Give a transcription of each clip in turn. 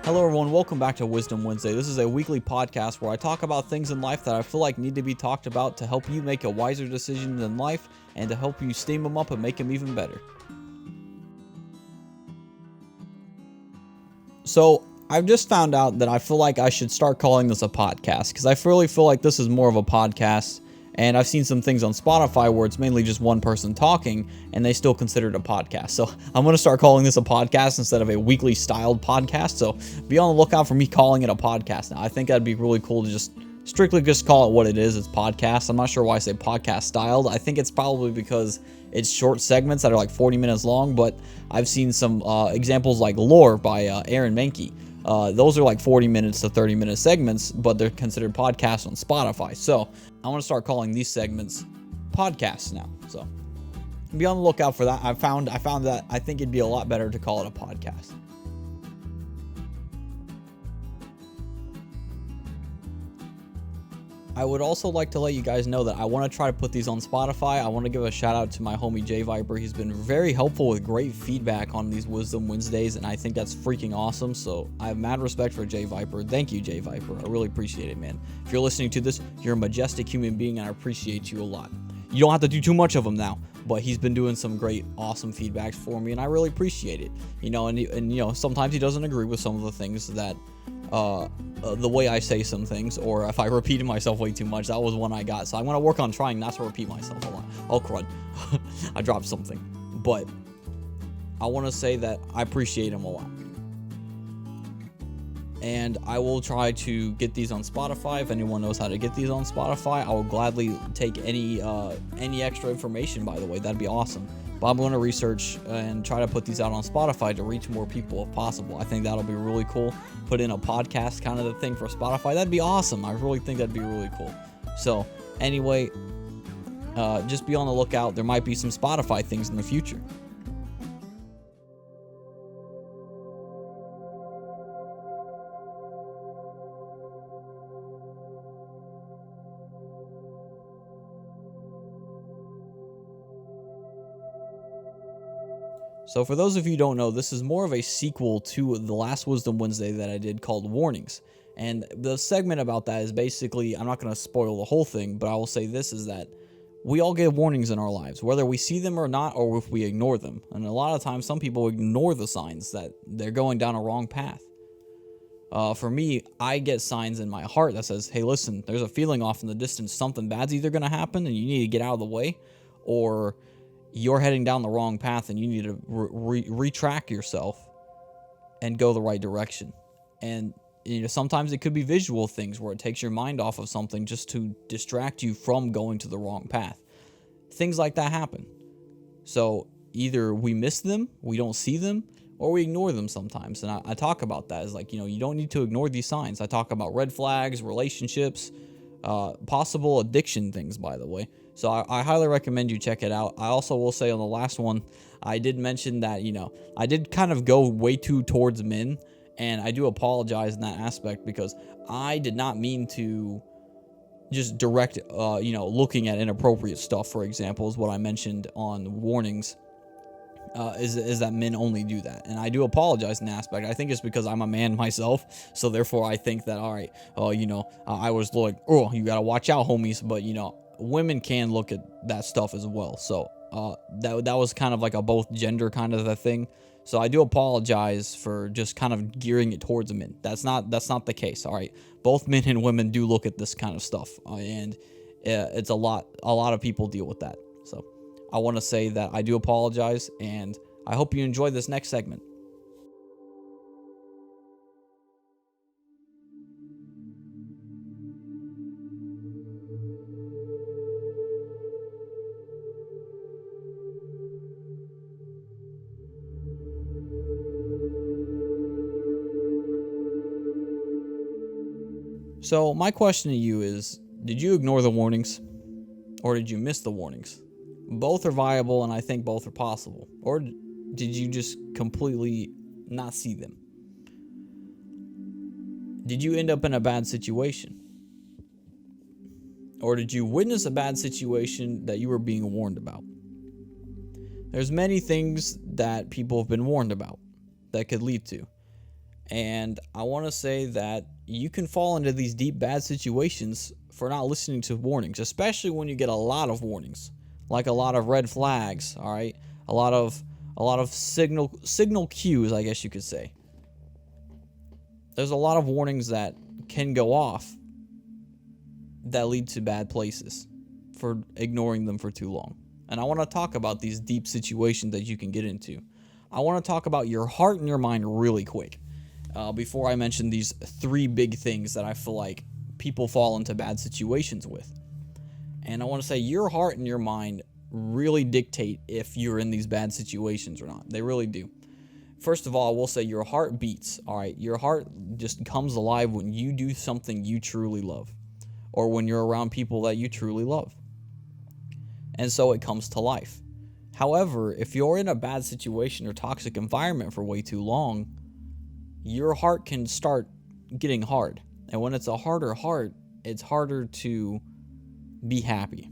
Hello everyone, welcome back to WhizDum Wednesday. This is a weekly podcast where I talk about things in life that I feel like need to be talked about to help you make a wiser decision in life and to help you steam them up and make them even better. So, I've just found out that I feel like I should start calling this a podcast because I really feel like this is more of a podcast. And I've seen some things on Spotify where it's mainly just one person talking and they still consider it a podcast. So I'm going to start calling this a podcast instead of a weekly styled podcast. So be on the lookout for me calling it a podcast now. I think that'd be really cool to just strictly just call it what it is. It's podcast. I'm not sure why I say podcast styled. I think it's probably because it's short segments that are like 40 minutes long, but I've seen some examples like Lore by Aaron Mahnke. Those are like 40 minutes to 30 minute segments, but they're considered podcasts on Spotify. So I want to start calling these segments podcasts now. So be on the lookout for that. I found that I think it'd be a lot better to call it a podcast. I would also like to let you guys know that I want to try to put these on Spotify. I want to give a shout out to my homie J Viper. He's been very helpful with great feedback on these WhizDum Wednesdays, and I think that's freaking awesome. So I have mad respect for J Viper. Thank you, J Viper. I really appreciate it, man. If you're listening to this, you're a majestic human being, and I appreciate you a lot. You don't have to do too much of them now, but he's been doing some great, awesome feedbacks for me, and I really appreciate it. You know, and you know, sometimes he doesn't agree with some of the things that the way I say some things, or if I repeated myself way too much. That was one I got, so I'm gonna work on trying not to repeat myself a lot. Oh crud. I dropped something, but I want to say that I appreciate him a lot, and I will try to get these on Spotify. If anyone knows how to get these on Spotify, I will gladly take any extra information, by the way. That'd be awesome. But I'm going to research and try to put these out on Spotify to reach more people if possible. I think that'll be really cool. Put in a podcast kind of the thing for Spotify. That'd be awesome. I really think that'd be really cool. So anyway, just be on the lookout. There might be some Spotify things in the future. So for those of you who don't know, this is more of a sequel to the last WhizDum Wednesday that I did called Warnings. And the segment about that is basically, I'm not going to spoil the whole thing, but I will say this is that we all get warnings in our lives, whether we see them or not, or if we ignore them. And a lot of times, some people ignore the signs that they're going down a wrong path. For me, I get signs in my heart that says, hey, listen, there's a feeling off in the distance. Something bad's either going to happen and you need to get out of the way, or you're heading down the wrong path and you need to retrack yourself and go the right direction. And you know, sometimes it could be visual things where it takes your mind off of something just to distract you from going to the wrong path. Things like that happen. So either we miss them, we don't see them, or we ignore them sometimes. And I talk about that as like, you know, you don't need to ignore these signs. I talk about red flags, relationships, possible addiction things, by the way. So I highly recommend you check it out. I also will say on the last one, I did mention that, you know, I did kind of go way too towards men, and I do apologize in that aspect because I did not mean to just direct, you know, looking at inappropriate stuff, for example, is what I mentioned on Warnings. Is that men only do that, and I do apologize in that aspect. I think it's because I'm a man myself, so therefore I think that, all right, you know, I was like, oh, you gotta watch out, homies, but you know, women can look at that stuff as well. So that was kind of like a both gender kind of a thing. So I do apologize for just kind of gearing it towards men. That's not the case. All right, both men and women do look at this kind of stuff, and it's a lot of people deal with that. So I want to say that I do apologize, and I hope you enjoy this next segment. So my question to you is, did you ignore the warnings, or did you miss the warnings? Both are viable, and I think both are possible. Or did you just completely not see them? Did you end up in a bad situation? Or did you witness a bad situation that you were being warned about? There's many things that people have been warned about that could lead to. And I want to say that you can fall into these deep bad situations for not listening to warnings, especially when you get a lot of warnings, like a lot of red flags, all right? A lot of signal cues, I guess you could say. There's a lot of warnings that can go off that lead to bad places for ignoring them for too long. And I want to talk about these deep situations that you can get into. I want to talk about your heart and your mind really quick before I mention these three big things that I feel like people fall into bad situations with. And I want to say your heart and your mind really dictate if you're in these bad situations or not. They really do. First of all, I will say your heart beats, all right? Your heart just comes alive when you do something you truly love, or when you're around people that you truly love. And so it comes to life. However, if you're in a bad situation or toxic environment for way too long, your heart can start getting hard. And when it's a harder heart, it's harder to be happy.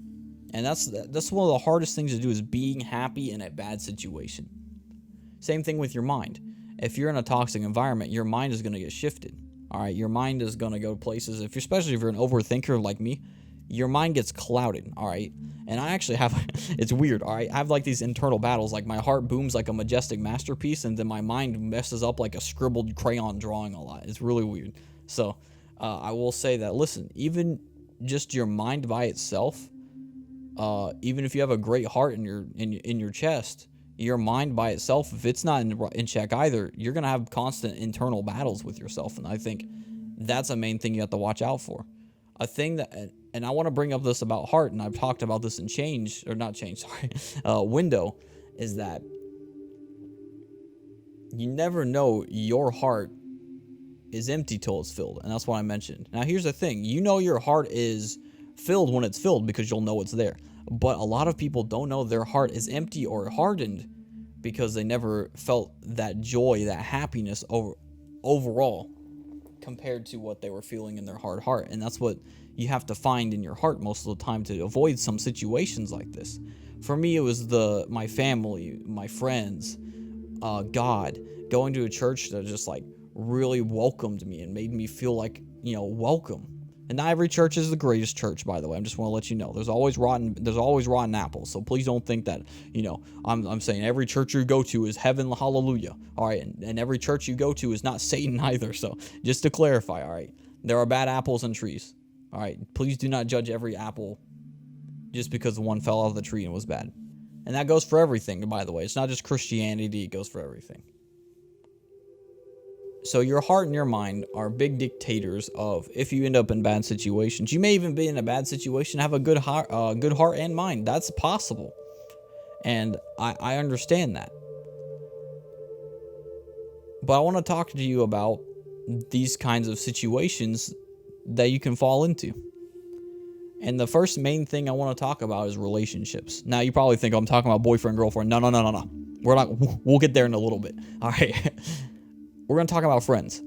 And that's one of the hardest things to do, is being happy in a bad situation. Same thing with your mind. If you're in a toxic environment, your mind is going to get shifted. All right, your mind is going to go places. Especially if you're an overthinker like me, your mind gets clouded. All right, and I actually have, it's weird. All right, I have like these internal battles. Like my heart booms like a majestic masterpiece, and then my mind messes up like a scribbled crayon drawing a lot. It's really weird. So I will say that, listen, even just your mind by itself, even if you have a great heart in your chest, your mind by itself, if it's not in check either, you're going to have constant internal battles with yourself. And I think that's a main thing you have to watch out for. A thing that, and I want to bring up this about heart, and I've talked about this in Window, is that you never know your heart is empty till it's filled. And that's what I mentioned. Now, here's the thing. You know your heart is filled when it's filled because you'll know it's there. But a lot of people don't know their heart is empty or hardened because they never felt that joy, that happiness overall compared to what they were feeling in their hard heart. And that's what you have to find in your heart most of the time to avoid some situations like this. For me, it was my family, my friends, God, going to a church that just like really welcomed me and made me feel like, welcome. And not every church is the greatest church, by the way. I just want to let you know. There's always rotten apples. So please don't think that, I'm saying every church you go to is heaven, hallelujah. All right. And every church you go to is not Satan either. So just to clarify, all right, there are bad apples and trees. All right. Please do not judge every apple just because one fell out of the tree and was bad. And that goes for everything, by the way. It's not just Christianity. It goes for everything. So your heart and your mind are big dictators of if you end up in bad situations. You may even be in a bad situation, have a good heart and mind. That's possible. And I understand that. But I want to talk to you about these kinds of situations that you can fall into. And the first main thing I want to talk about is relationships. Now, you probably think I'm talking about boyfriend, girlfriend. No. We're not. We'll get there in a little bit. All right. We're going to talk about friends.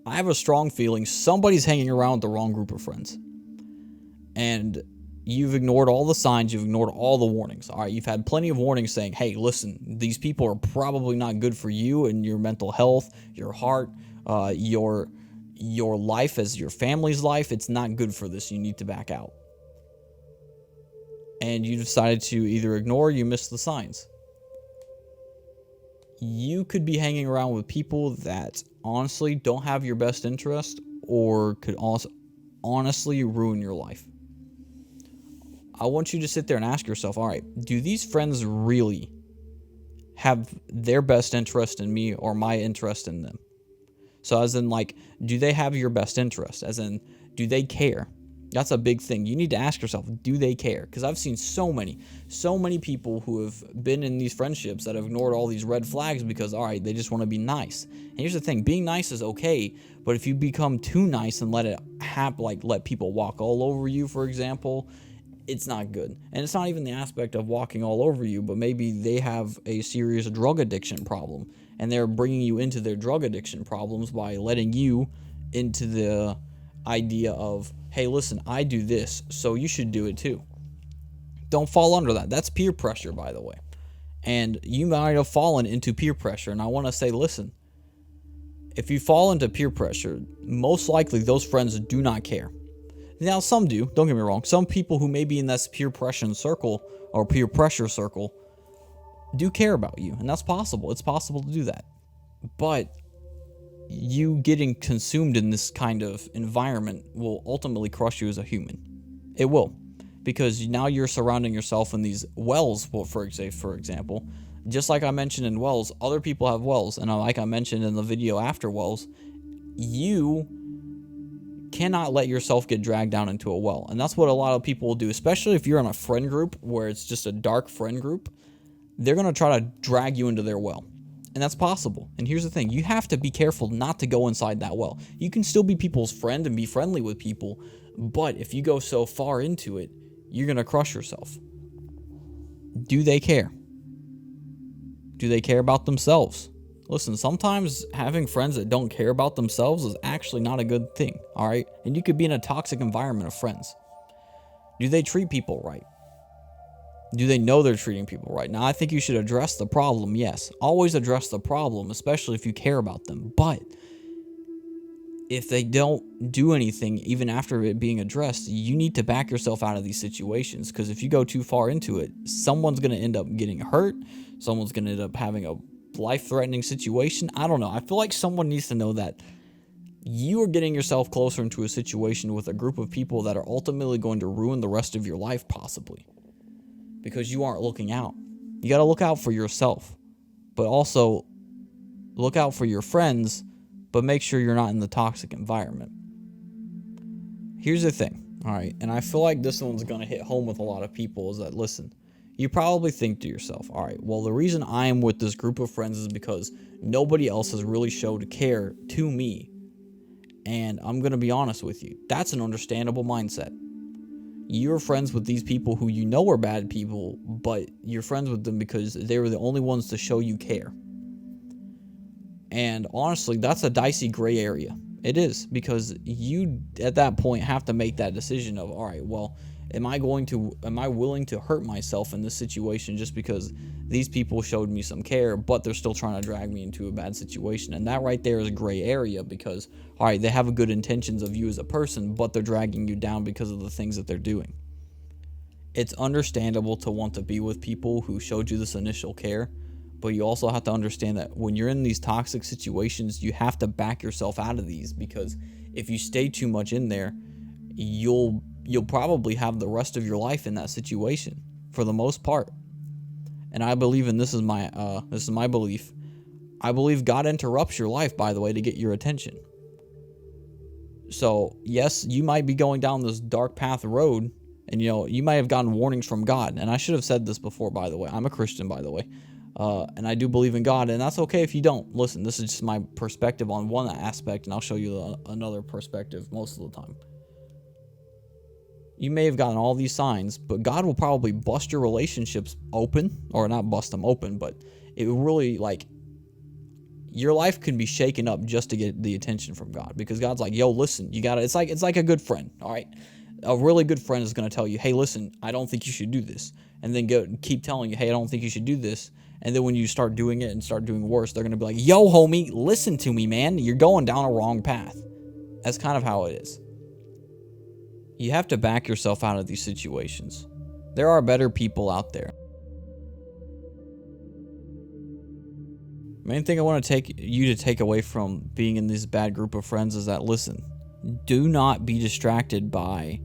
I have a strong feeling somebody's hanging around with the wrong group of friends. And you've ignored all the signs. You've ignored all the warnings. All right, you've had plenty of warnings saying, hey, listen, these people are probably not good for you and your mental health, your heart, your life as your family's life. It's not good for this. You need to back out. And you decided to either ignore or you missed the signs. You could be hanging around with people that honestly don't have your best interest or could also honestly ruin your life. I want you to sit there and ask yourself, all right, do these friends really have their best interest in me or my interest in them? So as in, like, do they have your best interest? As in, do they care? That's a big thing. You need to ask yourself, do they care? Because I've seen so many people who have been in these friendships that have ignored all these red flags because, all right, they just want to be nice. And here's the thing, being nice is okay, but if you become too nice and let it happen, like let people walk all over you, for example, it's not good. And it's not even the aspect of walking all over you, but maybe they have a serious drug addiction problem, and they're bringing you into their drug addiction problems by letting you into the idea of, hey, listen, I do this, so you should do it too. Don't fall under that. That's peer pressure, by the way. And you might have fallen into peer pressure. And I want to say, listen, If you fall into peer pressure, most likely those friends do not care. Now, some do, don't get me wrong. Some people who may be in this peer pressure circle or peer pressure circle do care about you, and that's possible. It's possible to do that. But you getting consumed in this kind of environment will ultimately crush you as a human. It will. Because now you're surrounding yourself in these wells, for example. Just like I mentioned in wells, other people have wells. And like I mentioned in the video after wells, you cannot let yourself get dragged down into a well. And that's what a lot of people will do, especially if you're in a friend group where it's just a dark friend group. They're going to try to drag you into their well. And that's possible. And here's the thing. You have to be careful not to go inside that well. You can still be people's friend and be friendly with people. But if you go so far into it, you're going to crush yourself. Do they care? Do they care about themselves? Listen, sometimes having friends that don't care about themselves is actually not a good thing, all right? And you could be in a toxic environment of friends. Do they treat people right? Do they know they're treating people right? Now, I think you should address the problem, yes. Always address the problem, especially if you care about them. But if they don't do anything, even after it being addressed, you need to back yourself out of these situations. Because if you go too far into it, someone's going to end up getting hurt. Someone's going to end up having a life-threatening situation. I don't know. I feel like someone needs to know that you are getting yourself closer into a situation with a group of people that are ultimately going to ruin the rest of your life, possibly. Because you aren't looking out. You got to look out for yourself. But also, look out for your friends, but make sure you're not in the toxic environment. Here's the thing, all right? And I feel like this one's going to hit home with a lot of people is that, listen, you probably think to yourself, all right, well, the reason I am with this group of friends is because nobody else has really showed care to me. And I'm going to be honest with you. That's an understandable mindset. You're friends with these people who you know are bad people, but you're friends with them because they were the only ones to show you care. And honestly, that's a dicey gray area. It is, because you, at that point, have to make that decision of, all right, well, am I willing to hurt myself in this situation just because these people showed me some care, but they're still trying to drag me into a bad situation? And that right there is a gray area because, all right, they have good intentions of you as a person, but they're dragging you down because of the things that they're doing. It's understandable to want to be with people who showed you this initial care, but you also have to understand that when you're in these toxic situations, you have to back yourself out of these, because if you stay too much in there, you'll probably have the rest of your life in that situation for the most part. And I believe, and this is my belief, I believe God interrupts your life, by the way, to get your attention. So yes, you might be going down this dark path road, and you might have gotten warnings from God. And I should have said this before, by the way. I'm a Christian, by the way. And I do believe in God, and that's okay if you don't. Listen, this is just my perspective on one aspect, and I'll show you another perspective most of the time. You may have gotten all these signs, but God will probably bust your relationships open, or not bust them open, but it really, your life can be shaken up just to get the attention from God, because God's like, yo, listen, you gotta, it's like a good friend, all right? A really good friend is going to tell you, hey, listen, I don't think you should do this. And then keep telling you, hey, I don't think you should do this. And then when you start doing it and start doing worse, they're going to be like, yo, homie, listen to me, man. You're going down a wrong path. That's kind of how it is. You have to back yourself out of these situations. There are better people out there. Main thing I want to take away from being in this bad group of friends is that, listen, do not be distracted by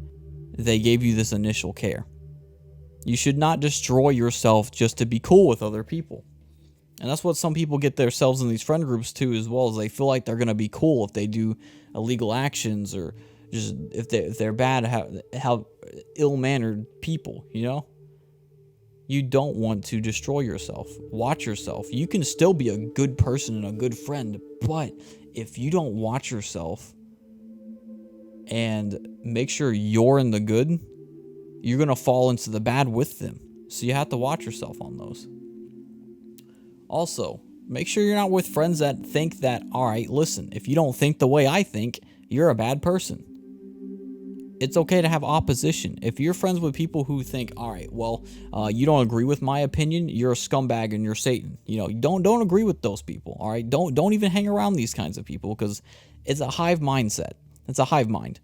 they gave you this initial care. You should not destroy yourself just to be cool with other people. And that's what some people get themselves in these friend groups too, as well, as they feel like they're going to be cool if they do illegal actions, or just if they're bad, how ill-mannered people, You don't want to destroy yourself. Watch yourself. You can still be a good person and a good friend, but if you don't watch yourself and make sure you're in the good, you're going to fall into the bad with them. So you have to watch yourself on those. Also, make sure you're not with friends that think that, all right, listen, if you don't think the way I think, you're a bad person. It's okay to have opposition. If you're friends with people who think, all right, well, you don't agree with my opinion, you're a scumbag and you're Satan. Don't agree with those people. All right, don't even hang around these kinds of people, because it's a hive mindset. It's a hive mind.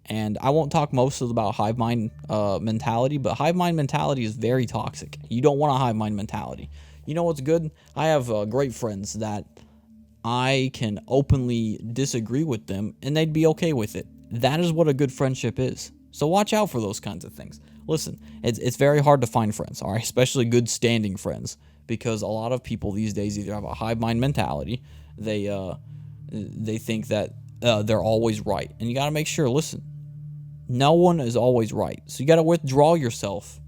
And I won't talk most about hive mind mentality, but hive mind mentality is very toxic. You don't want a hive mind mentality. You know what's good? I have great friends that I can openly disagree with them and they'd be okay with it. That is what a good friendship is. So watch out for those kinds of things. Listen, it's very hard to find friends, all right? Especially good standing friends, because a lot of people these days either have a hive mind mentality, they think that they're always right. And you got to make sure, listen, no one is always right. So you got to withdraw yourself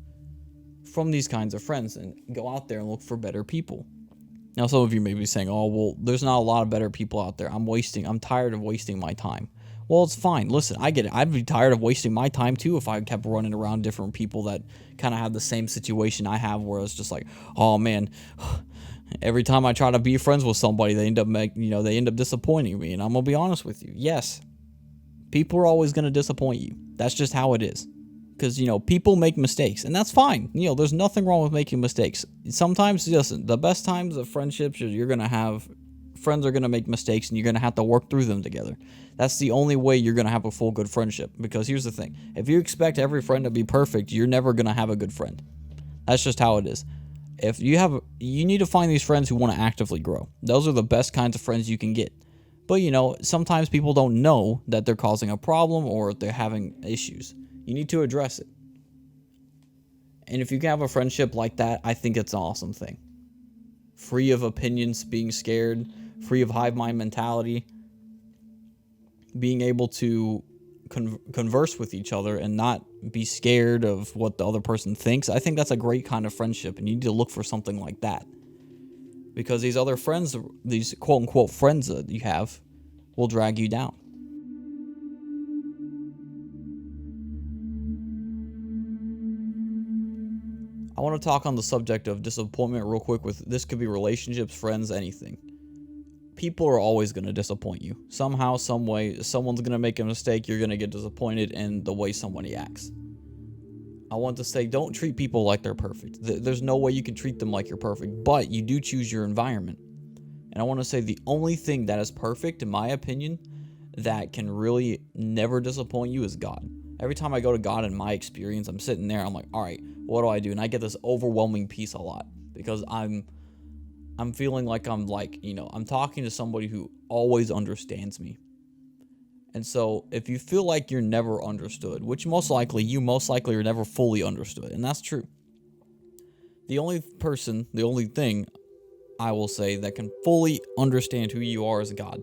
from these kinds of friends and go out there and look for better people. Now, some of you may be saying, oh, well, there's not a lot of better people out there. I'm tired of wasting my time. Well, it's fine. Listen, I get it. I'd be tired of wasting my time too if I kept running around different people that kind of have the same situation I have, where it's just like, oh man, every time I try to be friends with somebody, they end up disappointing me. And I'm gonna be honest with you. Yes, people are always gonna disappoint you. That's just how it is. Because, people make mistakes, and that's fine. There's nothing wrong with making mistakes. Sometimes, listen, the best times of friendships you're going to have, friends are going to make mistakes, and you're going to have to work through them together. That's the only way you're going to have a full good friendship. Because here's the thing. If you expect every friend to be perfect, you're never going to have a good friend. That's just how it is. You need to find these friends who want to actively grow. Those are the best kinds of friends you can get. But, sometimes people don't know that they're causing a problem or they're having issues. You need to address it. And if you can have a friendship like that, I think it's an awesome thing. Free of opinions, being scared, free of hive mind mentality, being able to converse with each other and not be scared of what the other person thinks. I think that's a great kind of friendship, and you need to look for something like that. Because these other friends, these quote-unquote friends that you have, will drag you down. I want to talk on the subject of disappointment real quick. This could be relationships, friends, anything. People are always going to disappoint you. Somehow, some way, someone's going to make a mistake. You're going to get disappointed in the way somebody acts. I want to say, don't treat people like they're perfect. There's no way you can treat them like you're perfect, but you do choose your environment. And I want to say the only thing that is perfect, in my opinion, that can really never disappoint you is God. Every time I go to God in my experience, I'm sitting there, I'm like, all right, what do I do? And I get this overwhelming peace a lot, because I'm feeling like I'm talking to somebody who always understands me. And so if you feel like you're never understood, which you most likely are never fully understood, and that's true. The only thing I will say that can fully understand who you are is God.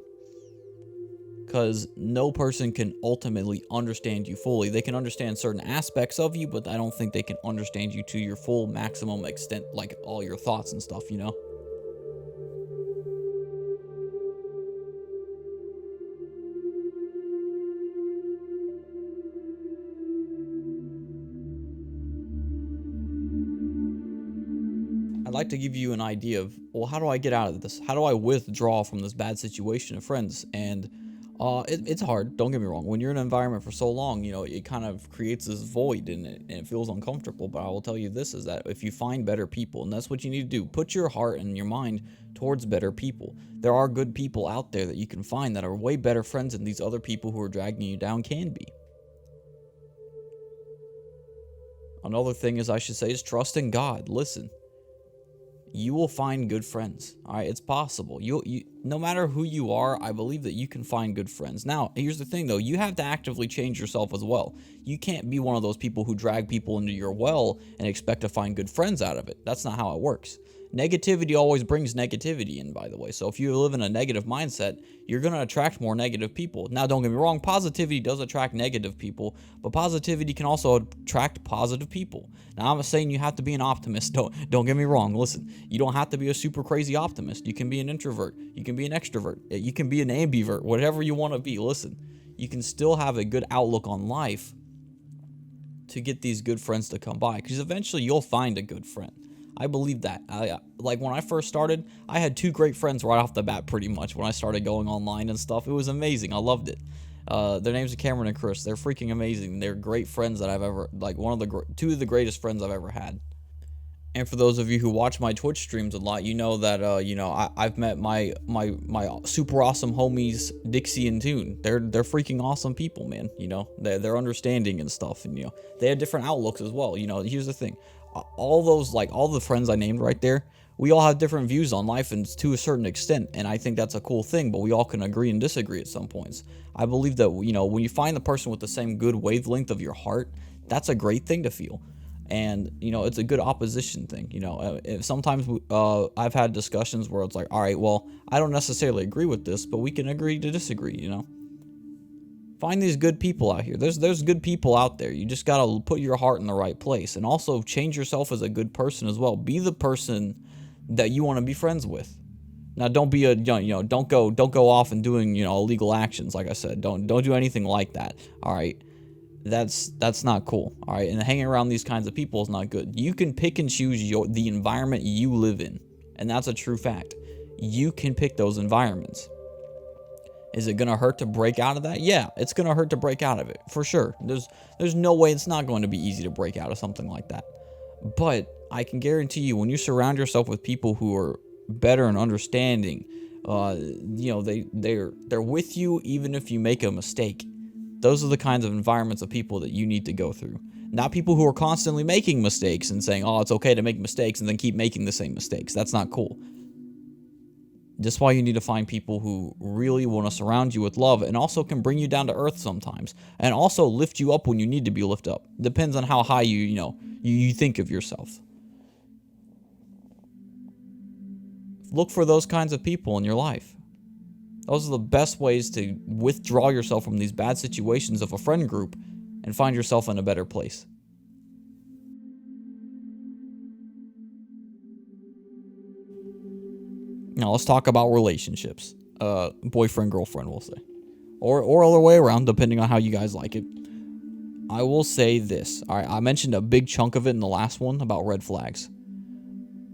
Because no person can ultimately understand you fully. They can understand certain aspects of you, but I don't think they can understand you to your full maximum extent, like all your thoughts and stuff, I'd like to give you an idea of, well, how do I get out of this? How do I withdraw from this bad situation of friends? And it's hard, don't get me wrong. When you're in an environment for so long, it kind of creates this void and it feels uncomfortable. But I will tell you this, is that if you find better people, and that's what you need to do, put your heart and your mind towards better people. There are good people out there that you can find that are way better friends than these other people who are dragging you down can be. Another thing is trust in God. Listen. You will find good friends. All right, it's possible. You no matter who you are, I believe that you can find good friends. Now, here's the thing though, you have to actively change yourself as well. You can't be one of those people who drag people into your well and expect to find good friends out of it. That's not how it works. Negativity always brings negativity in, by the way. So if you live in a negative mindset, you're going to attract more negative people. Now, don't get me wrong, positivity does attract negative people, but positivity can also attract positive people. Now, I'm not saying you have to be an optimist. Don't get me wrong. Listen, you don't have to be a super crazy optimist. You can be an introvert. You can be an extrovert. You can be an ambivert, whatever you want to be. Listen, you can still have a good outlook on life to get these good friends to come by, because eventually you'll find a good friend. I believe that. Like when I first started, I had 2 great friends right off the bat pretty much when I started going online and stuff. It was amazing. I loved it. Their names are Cameron and Chris. They're freaking amazing. They're great friends that I've ever, like, two of the greatest friends I've ever had. And for those of you who watch my Twitch streams a lot, you know that I've met my super awesome homies Dixie and Toon. They're freaking awesome people, man. They're understanding and stuff, and they have different outlooks as well. Here's the thing, all the friends I named right there, we all have different views on life, and to a certain extent, and I think that's a cool thing. But we all can agree and disagree at some points. I believe that when you find the person with the same good wavelength of your heart, that's a great thing to feel. And it's a good opposition thing. Sometimes I've had discussions where it's like, all right, well, I don't necessarily agree with this, but we can agree to disagree. Find these good people out here. There's good people out there. You just gotta put your heart in the right place, and also change yourself as a good person as well. Be the person that you want to be friends with. Now, don't be don't go off and doing illegal actions. Like I said, don't do anything like that. All right. That's not cool, all right? And hanging around these kinds of people is not good. You can pick and choose the environment you live in, and that's a true fact. You can pick those environments. Is it gonna hurt to break out of that? Yeah, it's gonna hurt to break out of it, for sure. There's no way it's not going to be easy to break out of something like that. But I can guarantee you, when you surround yourself with people who are better and understanding, they're with you even if you make a mistake. Those are the kinds of environments of people that you need to go through. Not people who are constantly making mistakes and saying, oh, it's okay to make mistakes, and then keep making the same mistakes. That's not cool. That's why you need to find people who really want to surround you with love, and also can bring you down to earth sometimes, and also lift you up when you need to be lifted up. Depends on how high you think of yourself. Look for those kinds of people in your life. Those are the best ways to withdraw yourself from these bad situations of a friend group and find yourself in a better place. Now let's talk about relationships. Boyfriend, girlfriend, we'll say. Or other way around, depending on how you guys like it. I will say this. All right, I mentioned a big chunk of it in the last one about red flags.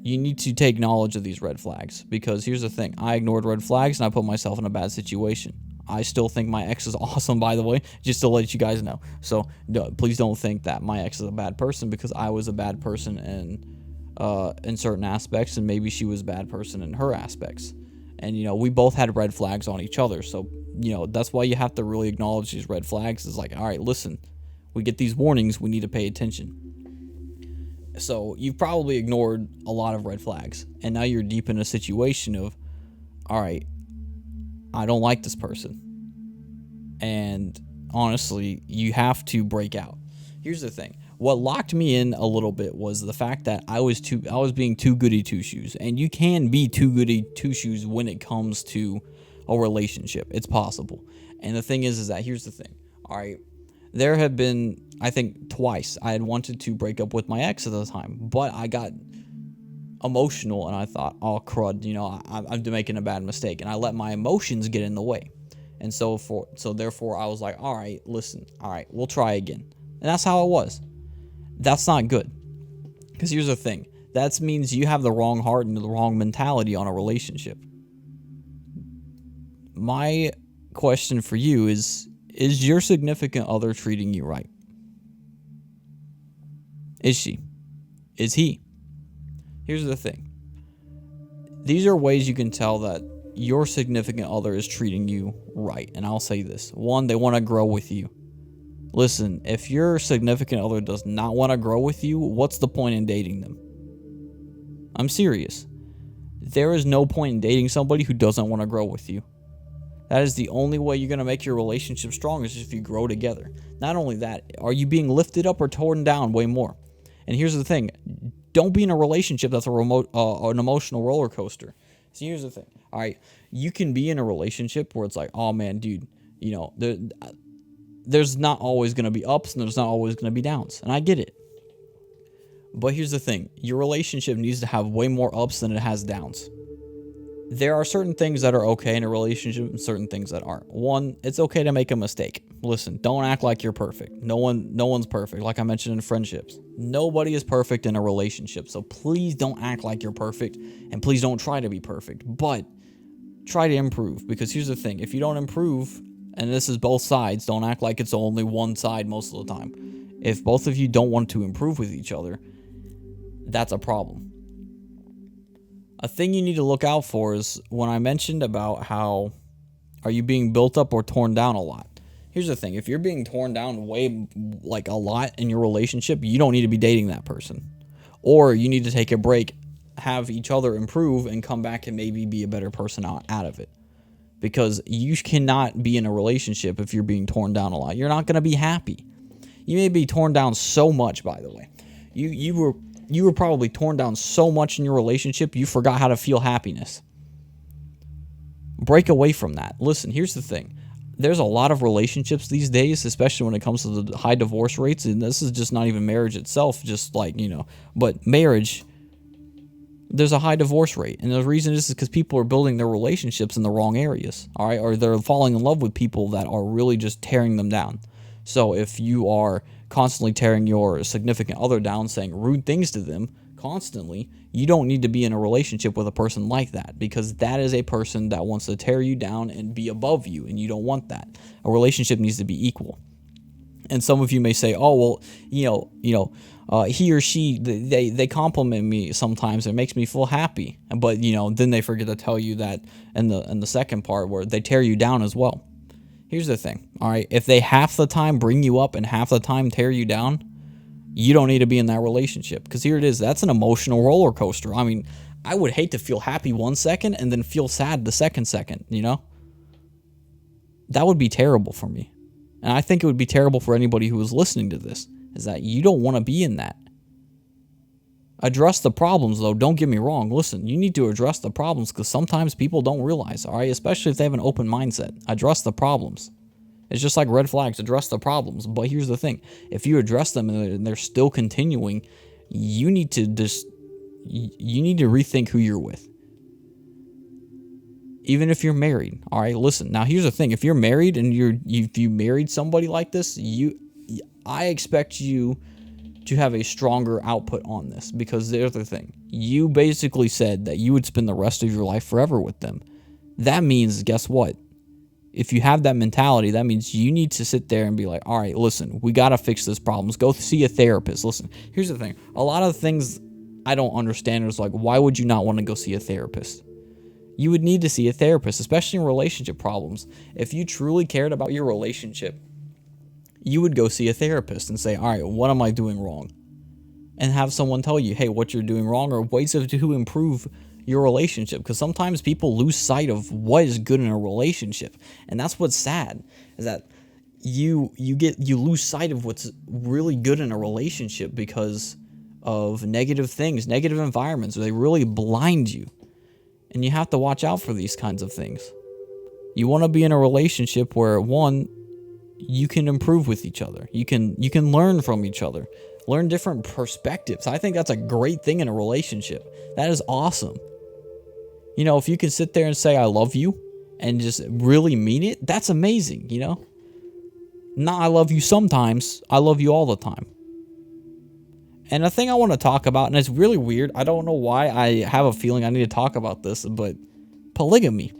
You need to take knowledge of these red flags, because here's the thing. I ignored red flags and I put myself in a bad situation. I still think my ex is awesome, by the way, just to let you guys know. So please don't think that my ex is a bad person, because I was a bad person in certain aspects, and maybe she was a bad person in her aspects. And, we both had red flags on each other. So, that's why you have to really acknowledge these red flags. It's like, all right, listen, we get these warnings, we need to pay attention. So you've probably ignored a lot of red flags, and now you're deep in a situation of, all right, I don't like this person. And honestly, you have to break out. Here's the thing. What locked me in a little bit was the fact that I was being too goody two shoes. And you can be too goody two shoes when it comes to a relationship. It's possible. And the thing is that here's the thing. All right. There have been, I think, twice I had wanted to break up with my ex at the time, but I got emotional and I thought, oh crud, I'm making a bad mistake, and I let my emotions get in the way. And so therefore I was like, all right, listen, all right, we'll try again. And that's how it was. That's not good. Because here's the thing. That means you have the wrong heart and the wrong mentality on a relationship. My question for you is your significant other treating you right? Is she? Is he? Here's the thing. These are ways you can tell that your significant other is treating you right. And I'll say this. One, they want to grow with you. Listen, if your significant other does not want to grow with you, what's the point in dating them? I'm serious. There is no point in dating somebody who doesn't want to grow with you. That is the only way you're going to make your relationship strong, is if you grow together. Not only that, are you being lifted up or torn down way more? And here's the thing. Don't be in a relationship that's an emotional roller coaster. See, here's the thing. All right, you can be in a relationship where it's like, oh man, dude, there's not always going to be ups and there's not always going to be downs. And I get it. But here's the thing. Your relationship needs to have way more ups than it has downs. There are certain things that are okay in a relationship and certain things that aren't. One, it's okay to make a mistake. Listen, don't act like you're perfect. No one's perfect. Like I mentioned in friendships, nobody is perfect in a relationship. So please don't act like you're perfect, and please don't try to be perfect. But try to improve, because here's the thing. If you don't improve and this is both sides, don't act like it's only one side most of the time. If both of you don't want to improve with each other, that's a problem. A thing you need to look out for is when I mentioned about how are you being built up or torn down a lot. Here's the thing. If you're being torn down way, like a lot in your relationship, you don't need to be dating that person. Or you need to take a break, have each other improve, and come back and maybe be a better person out of it. Because you cannot be in a relationship if you're being torn down a lot. You're not going to be happy. You may be torn down so much, by the way. You were probably torn down so much in your relationship, you forgot how to feel happiness. Break away from that. Listen, here's the thing. There's a lot of relationships these days, especially when it comes to the high divorce rates, and this is just not even marriage itself, just like, but marriage, there's a high divorce rate. And the reason is because people are building their relationships in the wrong areas, all right? Or they're falling in love with people that are really just tearing them down. So if you are constantly tearing your significant other down, saying rude things to them constantly, you don't need to be in a relationship with a person like that, because that is a person that wants to tear you down and be above you, and you don't want that. A relationship needs to be equal. And some of you may say, oh, well, he or she, they compliment me sometimes. It makes me feel happy. But, then they forget to tell you that in the second part where they tear you down as well. Here's the thing, all right? If they half the time bring you up and half the time tear you down, you don't need to be in that relationship, because here it is. That's an emotional roller coaster. I mean, I would hate to feel happy 1 second and then feel sad the second. That would be terrible for me. And I think it would be terrible for anybody who is listening to this, is that you don't want to be in that. Address the problems, though. Don't get me wrong. Listen, you need to address the problems, because sometimes people don't realize, all right? Especially if they have an open mindset. Address the problems. It's just like red flags. Address the problems. But here's the thing. If you address them and they're still continuing, you need to rethink who you're with. Even if you're married. All right, listen. Now, here's the thing. If you're married and if you married somebody like this, I expect you to have a stronger output on this, because the other thing, you basically said that you would spend the rest of your life forever with them. That means, guess what? If you have that mentality, that means you need to sit there and be like, all right, listen, we got to fix this problem. Go see a therapist. Listen, here's the thing. A lot of things I don't understand is like, why would you not want to go see a therapist? You would need to see a therapist, especially in relationship problems. If you truly cared about your relationship, you would go see a therapist and say, all right, what am I doing wrong? And have someone tell you, hey, what you're doing wrong, or ways to improve your relationship. Because sometimes people lose sight of what is good in a relationship. And that's what's sad, is that you lose sight of what's really good in a relationship because of negative things, negative environments. They really blind you. And you have to watch out for these kinds of things. You want to be in a relationship where, one, you can improve with each other. You can learn from each other. Learn different perspectives. I think that's a great thing in a relationship. That is awesome. If you can sit there and say, I love you, and just really mean it, that's amazing, Not I love you sometimes, I love you all the time. And a thing I want to talk about, and it's really weird, I don't know why I have a feeling I need to talk about this, but polygamy.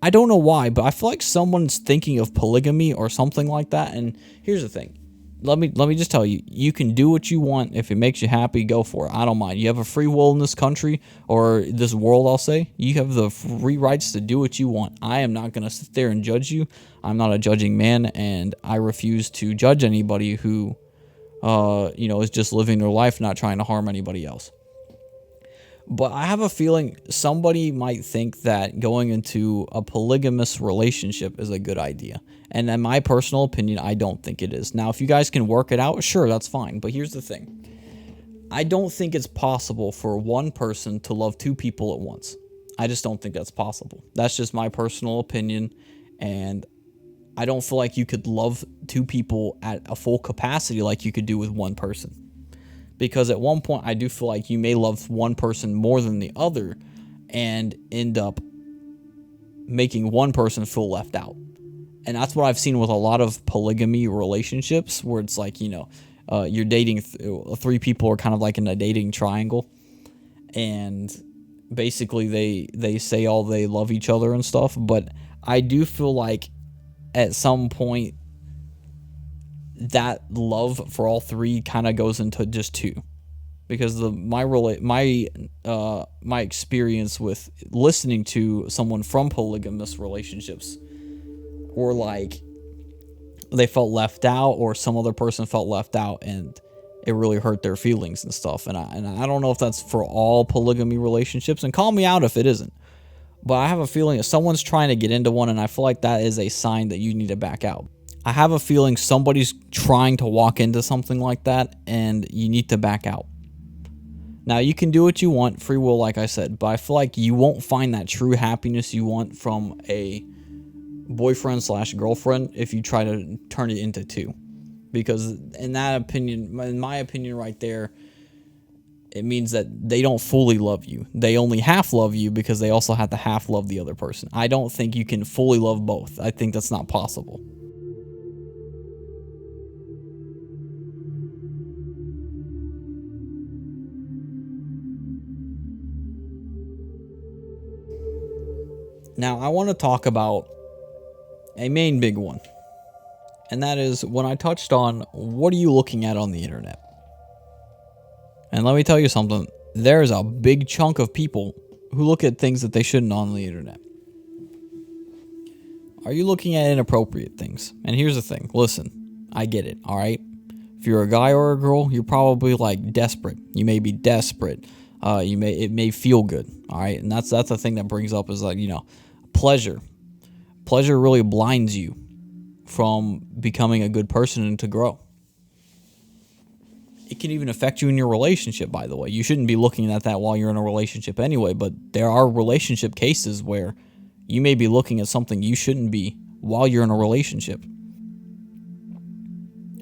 I don't know why, but I feel like someone's thinking of polygamy or something like that. And here's the thing. Let me just tell you, you can do what you want. If it makes you happy, go for it. I don't mind. You have a free will in this country, or this world, I'll say. You have the free rights to do what you want. I am not going to sit there and judge you. I'm not a judging man, and I refuse to judge anybody who, is just living their life, not trying to harm anybody else. But I have a feeling somebody might think that going into a polygamous relationship is a good idea. And in my personal opinion, I don't think it is. Now, if you guys can work it out, sure, that's fine. But here's the thing. I don't think it's possible for one person to love two people at once. I just don't think that's possible. That's just my personal opinion. And I don't feel like you could love two people at a full capacity like you could do with one person. Because at one point, I do feel like you may love one person more than the other and end up making one person feel left out. And that's what I've seen with a lot of polygamy relationships, where it's like, you're dating three people, are kind of like in a dating triangle. And basically they say all they love each other and stuff. But I do feel like at some point that love for all three kind of goes into just two, because my experience with listening to someone from polygamous relationships, or like they felt left out, or some other person felt left out, and it really hurt their feelings and stuff. And I don't know if that's for all polygamy relationships, and call me out if it isn't. But I have a feeling if someone's trying to get into one, and I feel like that is a sign that you need to back out. I have a feeling somebody's trying to walk into something like that, and you need to back out. Now, you can do what you want, free will, like I said, but I feel like you won't find that true happiness you want from a boyfriend/girlfriend if you try to turn it into two. Because in my opinion right there, it means that they don't fully love you. They only half love you because they also have to half love the other person. I don't think you can fully love both. I think that's not possible. Now, I want to talk about a main big one. And that is when I touched on, what are you looking at on the internet? And let me tell you something. There's a big chunk of people who look at things that they shouldn't on the internet. Are you looking at inappropriate things? And here's the thing. Listen, I get it, all right? If you're a guy or a girl, you're probably like desperate. You may be desperate. It may feel good, all right? And that's the thing that brings up is, like, pleasure. Pleasure really blinds you from becoming a good person and to grow. It can even affect you in your relationship, by the way. You shouldn't be looking at that while you're in a relationship anyway, but there are relationship cases where you may be looking at something you shouldn't be while you're in a relationship.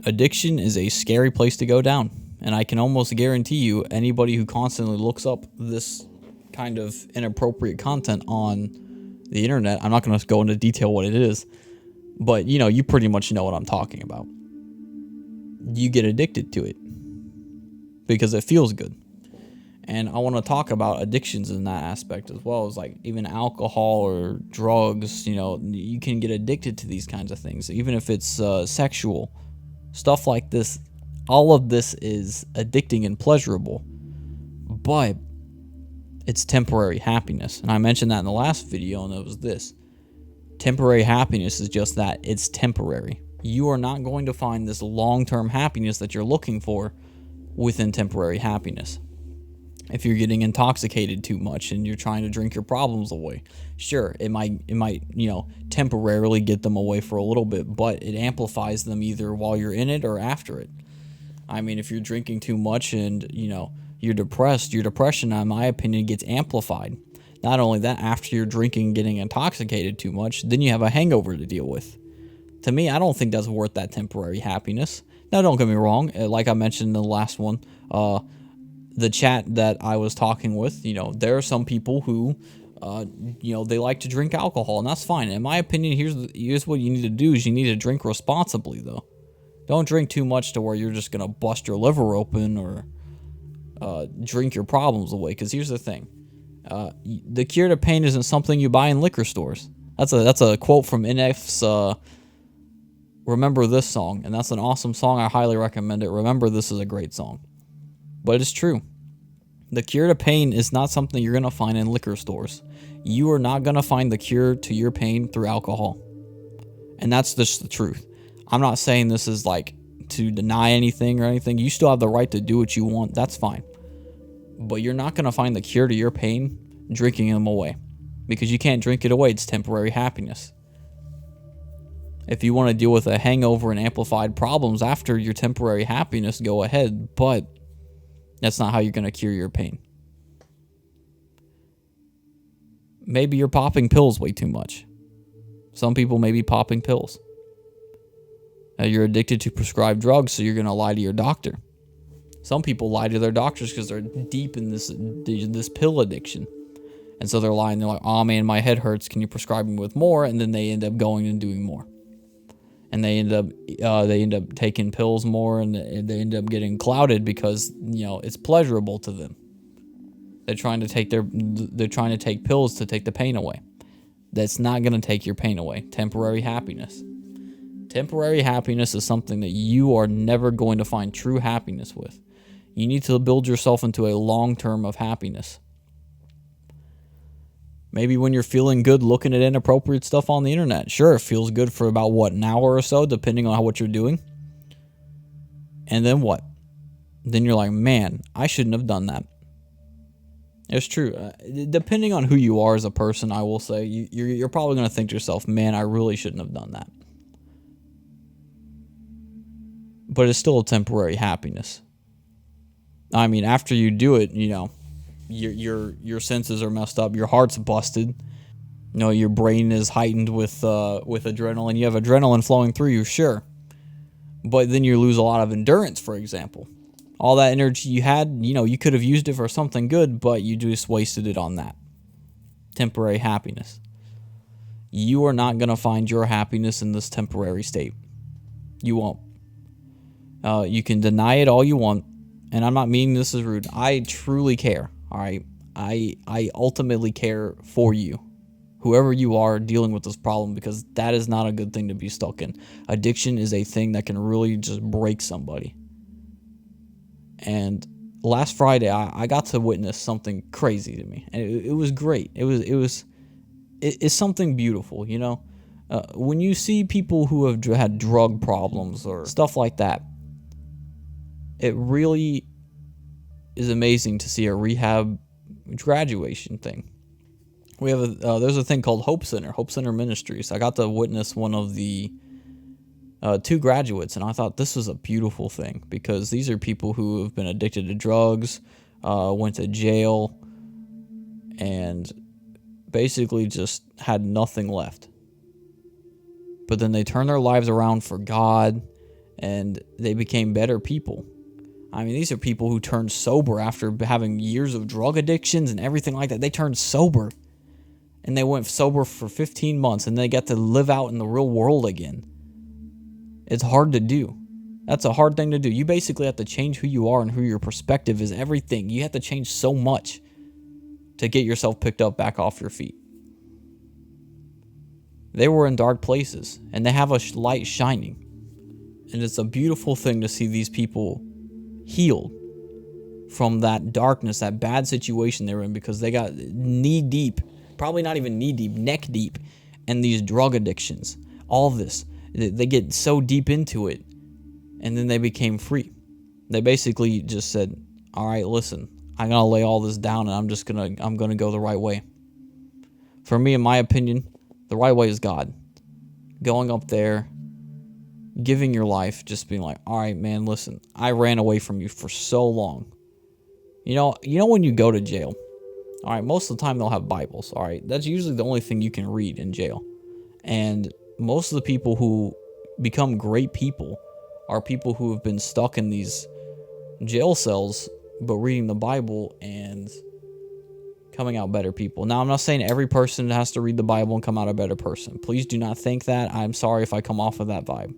Addiction is a scary place to go down, and I can almost guarantee you anybody who constantly looks up this kind of inappropriate content on the internet, I'm not going to go into detail what it is, but you pretty much know what I'm talking about. You get addicted to it because it feels good. And I want to talk about addictions in that aspect as well, as like even alcohol or drugs. You can get addicted to these kinds of things, even if it's sexual stuff like this. All of this is addicting and pleasurable, but it's temporary happiness. And I mentioned that in the last video, and it was this. Temporary happiness is just that. It's temporary. You are not going to find this long-term happiness that you're looking for within temporary happiness. If you're getting intoxicated too much and you're trying to drink your problems away, sure, it might temporarily get them away for a little bit, but it amplifies them either while you're in it or after it. I mean, if you're drinking too much and you're depressed, your depression, in my opinion, gets amplified. Not only that, after you're drinking and getting intoxicated too much, then you have a hangover to deal with. To me, I don't think that's worth that temporary happiness. Now, don't get me wrong. Like I mentioned in the last one, the chat that I was talking with, there are some people who, they like to drink alcohol, and that's fine. In my opinion, here's what you need to do is you need to drink responsibly, though. Don't drink too much to where you're just going to bust your liver open or drink your problems away. Because here's the thing. The cure to pain isn't something you buy in liquor stores. That's a quote from NF's Remember This song, and that's an awesome song. I highly recommend it. Remember This is a great song. But it's true. The cure to pain is not something you're going to find in liquor stores. You are not going to find the cure to your pain through alcohol. And that's just the truth. I'm not saying this is like to deny anything or anything. You still have the right to do what you want. That's fine. But you're not going to find the cure to your pain drinking them away. Because you can't drink it away. It's temporary happiness. If you want to deal with a hangover and amplified problems after your temporary happiness, go ahead. But that's not how you're going to cure your pain. Maybe you're popping pills way too much. Some people may be popping pills. You're addicted to prescribed drugs, so you're going to lie to your doctor. Some people lie to their doctors because they're deep in this pill addiction. And so they're lying. They're like, oh man, my head hurts. Can you prescribe me with more? And then they end up going and doing more. And they end up taking pills more, and they end up getting clouded because it's pleasurable to them. They're trying to take pills to take the pain away. That's not going to take your pain away. Temporary happiness. Temporary happiness is something that you are never going to find true happiness with. You need to build yourself into a long term of happiness. Maybe when you're feeling good looking at inappropriate stuff on the internet. Sure, it feels good for about, an hour or so, depending on what you're doing. And then what? Then you're like, man, I shouldn't have done that. It's true. Depending on who you are as a person, I will say, you're probably going to think to yourself, man, I really shouldn't have done that. But it's still a temporary happiness. I mean, after you do it, your senses are messed up, your heart's busted, your brain is heightened with adrenaline. You have adrenaline flowing through you, sure, but then you lose a lot of endurance. For example, all that energy you had, you could have used it for something good, but you just wasted it on that temporary happiness. You are not going to find your happiness in this temporary state. You won't. You can deny it all you want. And I'm not meaning this is rude. I truly care, all right? I ultimately care for you, whoever you are dealing with this problem, because that is not a good thing to be stuck in. Addiction is a thing that can really just break somebody. And last Friday, I got to witness something crazy to me, and it was great. It's something beautiful, when you see people who have had drug problems or stuff like that. It really is amazing to see a rehab graduation thing. We have there's a thing called Hope Center Ministries. I got to witness one of the 2 graduates, and I thought this was a beautiful thing, because these are people who have been addicted to drugs, went to jail, and basically just had nothing left. But then they turned their lives around for God, and they became better people. I mean, these are people who turned sober after having years of drug addictions and everything like that. They turned sober, and they went sober for 15 months, and they got to live out in the real world again. It's hard to do. That's a hard thing to do. You basically have to change who you are and who your perspective is. Everything. You have to change so much to get yourself picked up back off your feet. They were in dark places, and they have a light shining. And it's a beautiful thing to see these people healed from that darkness, that bad situation they were in, because they got knee deep, probably not even knee deep, neck deep, in these drug addictions. All this. They get so deep into it, and then they became free. They basically just said, all right, listen, I'm going to lay all this down, and I'm going to go the right way. For me, in my opinion, the right way is God. Going up there, giving your life, just being like, all right, man, listen, I ran away from you for so long. You know when you go to jail, all right, most of the time they'll have Bibles, all right? That's usually the only thing you can read in jail. And most of the people who become great people are people who have been stuck in these jail cells, but reading the Bible and coming out better people. Now, I'm not saying every person has to read the Bible and come out a better person. Please do not think that. I'm sorry if I come off of that vibe.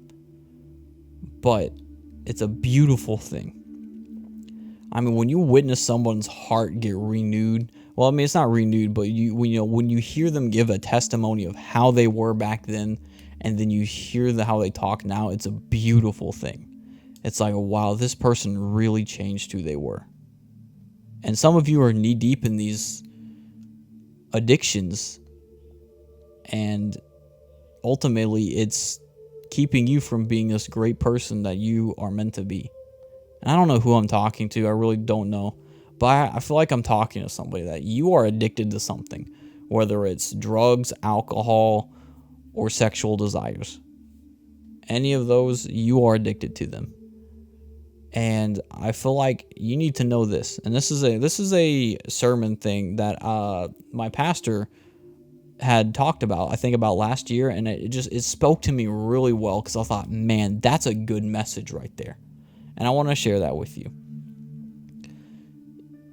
But it's a beautiful thing. I mean, when you witness someone's heart get renewed, well, I mean, it's not renewed, but when you hear them give a testimony of how they were back then, and then you hear how they talk now, it's a beautiful thing. It's like, wow, this person really changed who they were. And some of you are knee deep in these addictions, and ultimately it's keeping you from being this great person that you are meant to be. And I don't know who I'm talking to. I really don't know. But I feel like I'm talking to somebody that you are addicted to something, whether it's drugs, alcohol, or sexual desires. Any of those, you are addicted to them. And I feel like you need to know this. And this is a sermon thing that my pastor had talked about, I think about last year, and it spoke to me really well, because I thought, man, that's a good message right there. And I want to share that with you.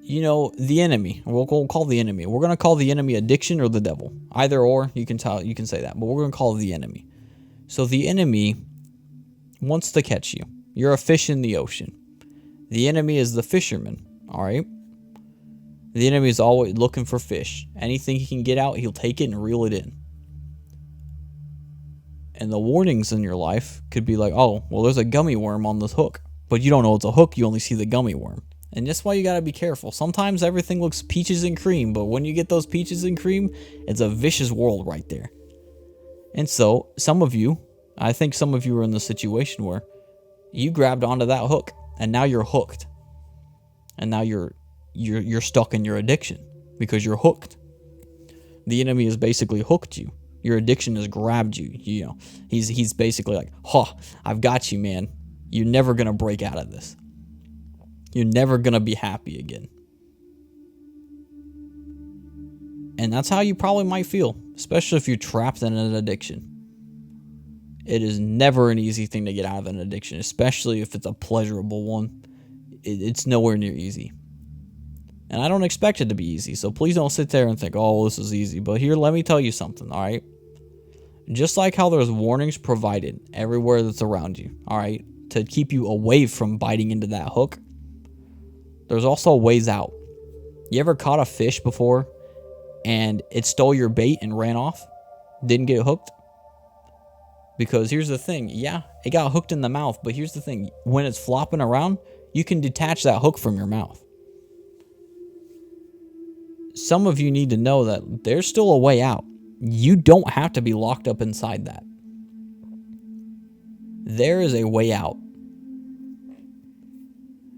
The enemy, we'll call the enemy. We're going to call the enemy addiction or the devil. Either or, you can say that, but we're going to call it the enemy. So the enemy wants to catch you. You're a fish in the ocean. The enemy is the fisherman, all right? The enemy is always looking for fish. Anything he can get out, he'll take it and reel it in. And the warnings in your life could be like, oh, well, there's a gummy worm on this hook. But you don't know it's a hook, you only see the gummy worm. And that's why you gotta be careful. Sometimes everything looks peaches and cream, but when you get those peaches and cream, it's a vicious world right there. And so, I think some of you are in the situation where you grabbed onto that hook, and now you're hooked. And now you're stuck in your addiction because you're hooked. The enemy has basically hooked you. Your addiction has grabbed you. You know, he's basically like, I've got you, man. You're never gonna break out of this. You're never gonna be happy again. And that's how you probably might feel, especially if you're trapped in an addiction. It is never an easy thing to get out of an addiction, especially if it's a pleasurable one. It's nowhere near easy. And I don't expect it to be easy, so please don't sit there and think, oh, this is easy. But here, let me tell you something, all right? Just like how there's warnings provided everywhere that's around you, all right, to keep you away from biting into that hook, there's also ways out. You ever caught a fish before and it stole your bait and ran off? Didn't get hooked? Because here's the thing, yeah, it got hooked in the mouth, but here's the thing, when it's flopping around, you can detach that hook from your mouth. Some of you need to know that there's still a way out. You don't have to be locked up inside that. There is a way out.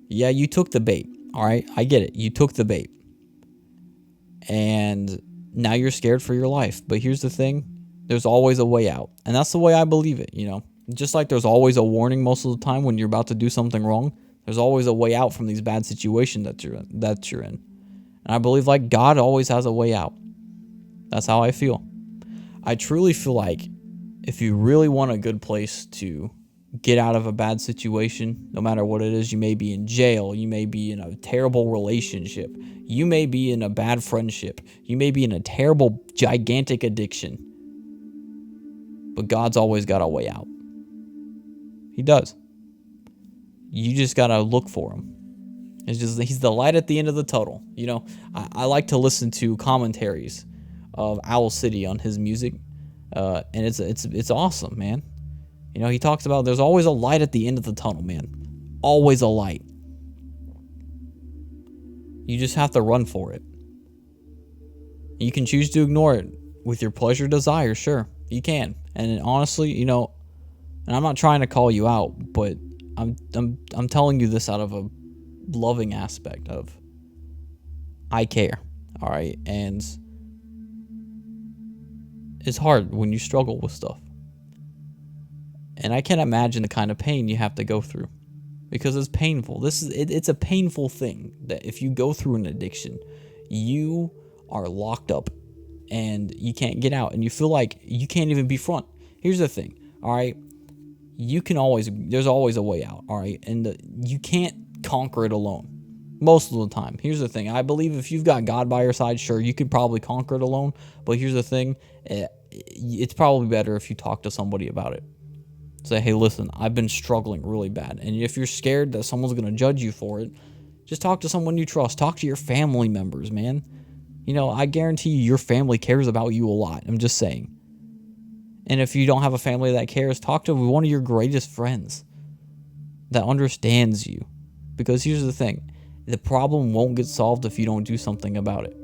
Yeah, you took the bait, all right? I get it. You took the bait. And now you're scared for your life. But here's the thing. There's always a way out. And that's the way I believe it, you know. Just like there's always a warning most of the time when you're about to do something wrong, there's always a way out from these bad situations that you're in. And I believe like God always has a way out. That's how I feel. I truly feel like if you really want a good place to get out of a bad situation, no matter what it is, you may be in jail, you may be in a terrible relationship, you may be in a bad friendship, you may be in a terrible, gigantic addiction. But God's always got a way out. He does. You just gotta look for him. It's just he's the light at the end of the tunnel. You know, I like to listen to commentaries of Owl City on his music, and it's awesome, man. You know, he talks about there's always a light at the end of the tunnel, man. Always a light. You just have to run for it. You can choose to ignore it with your pleasure desire, sure, you can. And honestly, you know, and I'm not trying to call you out, but I'm telling you this out of a loving aspect of I care, all right? And it's hard when you struggle with stuff. And I can't imagine the kind of pain you have to go through because it's painful. It's a painful thing that if you go through an addiction, you are locked up and you can't get out and you feel like you can't even be front. Here's the thing, all right? There's always a way out, all right? And you can't conquer it alone most of the time. Here's the thing. I believe if you've got God by your side, sure, you could probably conquer it alone. But here's the thing. It's probably better if you talk to somebody about it. Say, hey, listen, I've been struggling really bad. And if you're scared that someone's going to judge you for it, just talk to someone you trust. Talk to your family members, man. You know, I guarantee you your family cares about you a lot. I'm just saying. And if you don't have a family that cares, talk to one of your greatest friends that understands you. Because here's the thing. The problem won't get solved if you don't do something about it.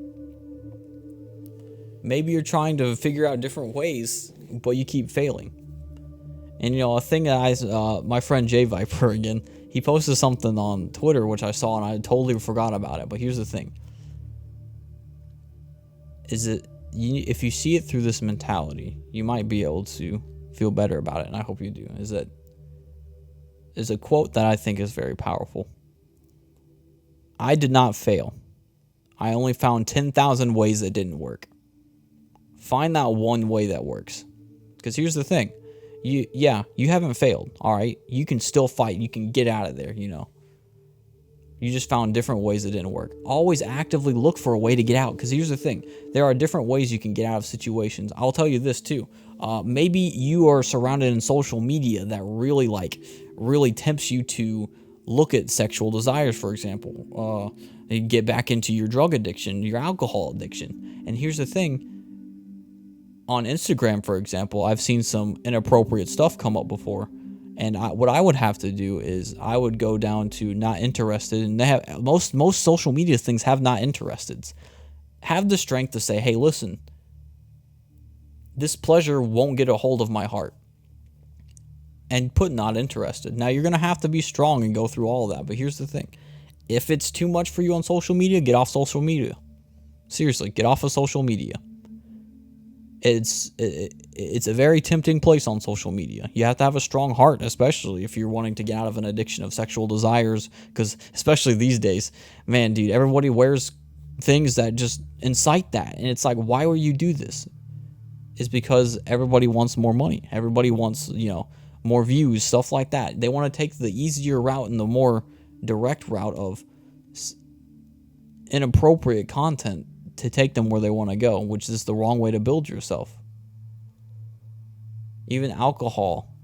Maybe you're trying to figure out different ways, but you keep failing. And, you know, a thing that my friend Jay Viper, again, he posted something on Twitter, which I saw, and I totally forgot about it. But here's the thing. If you see it through this mentality, you might be able to feel better about it, and I hope you do. Is a quote that I think is very powerful. I did not fail. I only found 10,000 ways that didn't work. Find that one way that works. Because here's the thing. You haven't failed, all right? You can still fight. You can get out of there, you know. You just found different ways that didn't work. Always actively look for a way to get out. Because here's the thing. There are different ways you can get out of situations. I'll tell you this, too. Maybe you are surrounded in social media that really tempts you to look at sexual desires, for example. Get back into your drug addiction, your alcohol addiction. And here's the thing. on Instagram, for example, I've seen some inappropriate stuff come up before. And what I would have to do is I would go down to not interested, and they have most social media things have not interested. Have the strength to say, hey, listen, this pleasure won't get a hold of my heart. And put not interested. Now, you're going to have to be strong and go through all of that. But here's the thing. If it's too much for you on social media, get off social media. Seriously, get off of social media. It's a very tempting place on social media. You have to have a strong heart, especially if you're wanting to get out of an addiction of sexual desires. Because especially these days, man, dude, everybody wears things that just incite that. And it's like, why would you do this? It's because everybody wants more money. Everybody wants, more views, stuff like that. They want to take the easier route and the more direct route of inappropriate content to take them where they want to go, which is the wrong way to build yourself. Even alcohol,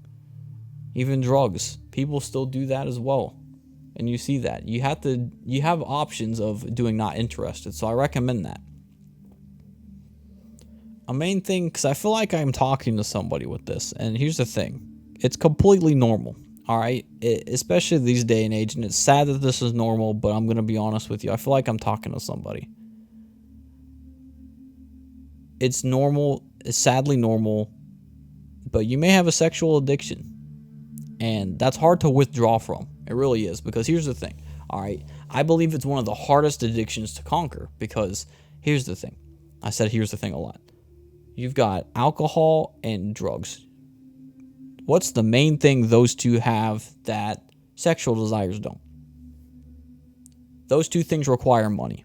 even drugs, people still do that as well. And you see that. You have options of doing not interested, so I recommend that. A main thing, because I feel like I'm talking to somebody with this, and here's the thing. It's completely normal, all right? Especially these day and age, and it's sad that this is normal, but I'm going to be honest with you. I feel like I'm talking to somebody. It's normal, it's sadly normal, but you may have a sexual addiction, and that's hard to withdraw from. It really is, because here's the thing, all right? I believe it's one of the hardest addictions to conquer, because here's the thing. I said here's the thing a lot. You've got alcohol and drugs. What's the main thing those two have that sexual desires don't? Those two things require money.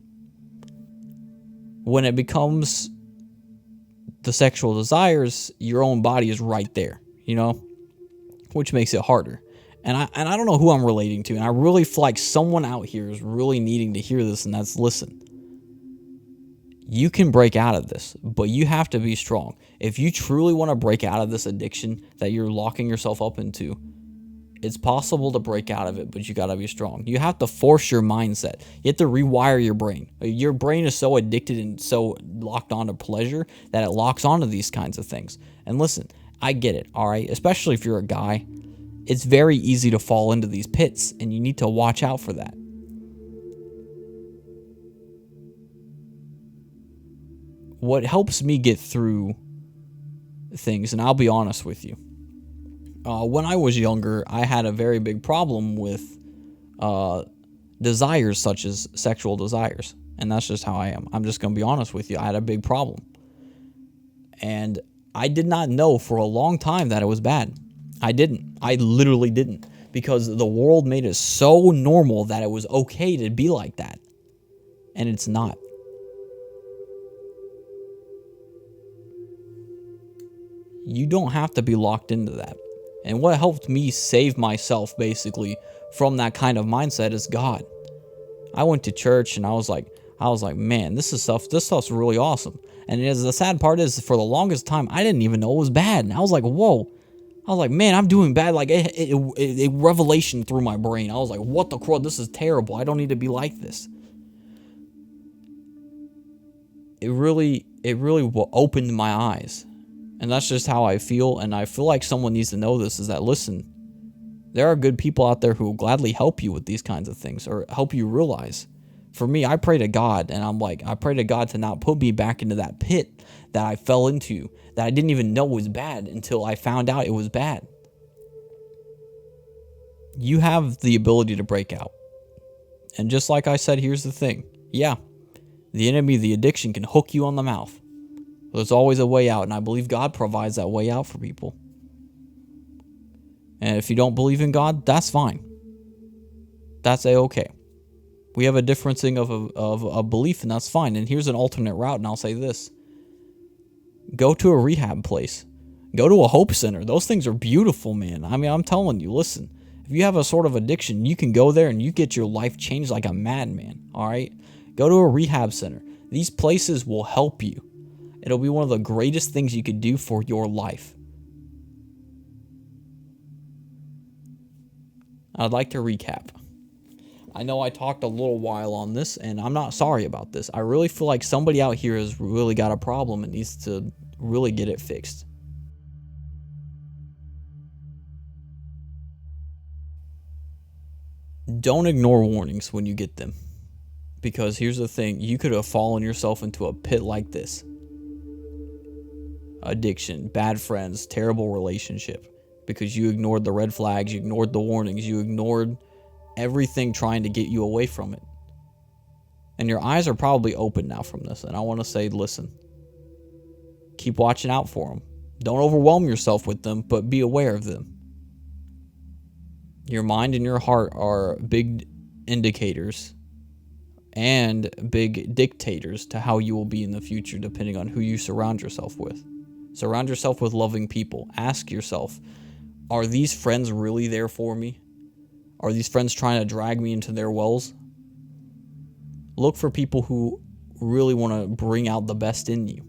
When it becomes the sexual desires, your own body is right there, which makes it harder. And I don't know who I'm relating to, and I really feel like someone out here is really needing to hear this, and that's listen. You can break out of this, but you have to be strong. If you truly want to break out of this addiction that you're locking yourself up into, it's possible to break out of it, but you got to be strong. You have to force your mindset. You have to rewire your brain. Your brain is so addicted and so locked onto pleasure that it locks onto these kinds of things. And listen, I get it, all right? Especially if you're a guy, it's very easy to fall into these pits, and you need to watch out for that. What helps me get through things, and I'll be honest with you, when I was younger, I had a very big problem with desires such as sexual desires, and that's just how I am. I'm just going to be honest with you. I had a big problem, and I did not know for a long time that it was bad. I didn't. I literally didn't, because the world made it so normal that it was okay to be like that, and it's not. You don't have to be locked into that. And what helped me save myself basically from that kind of mindset is God. I went to church and I was like, man, this stuff's really awesome. And the sad part is, for the longest time, I didn't even know it was bad. And I was like, whoa. I was like, man, I'm doing bad. Like a revelation through my brain. I was like, what the crud? This is terrible. I don't need to be like this. It really opened my eyes. And that's just how I feel, and I feel like someone needs to know this, is that, listen, there are good people out there who will gladly help you with these kinds of things, or help you realize. For me, I pray to God, and I pray to God to not put me back into that pit that I fell into, that I didn't even know was bad until I found out it was bad. You have the ability to break out. And just like I said, here's the thing. Yeah, the enemy, the addiction, can hook you on the mouth. There's always a way out, and I believe God provides that way out for people. And if you don't believe in God, that's fine. That's A-okay. We have a differencing of a belief, and that's fine. And here's an alternate route, and I'll say this. Go to a rehab place. Go to a hope center. Those things are beautiful, man. I mean, I'm telling you, listen. If you have a sort of addiction, you can go there and you get your life changed like a madman, all right? Go to a rehab center. These places will help you. It'll be one of the greatest things you could do for your life. I'd like to recap. I know I talked a little while on this, and I'm not sorry about this. I really feel like somebody out here has really got a problem and needs to really get it fixed. Don't ignore warnings when you get them. Because here's the thing, you could have fallen yourself into a pit like this. Addiction, bad friends, terrible relationship. Because you ignored the red flags, you ignored the warnings, you ignored everything trying to get you away from it. And your eyes are probably open now from this. And I want to say, listen, keep watching out for them. Don't overwhelm yourself with them, but be aware of them. Your mind and your heart are big indicators and big dictators to how you will be in the future, depending on who you surround yourself with. Surround yourself with loving people. Ask yourself, are these friends really there for me? Are these friends trying to drag me into their wells? Look for people who really want to bring out the best in you.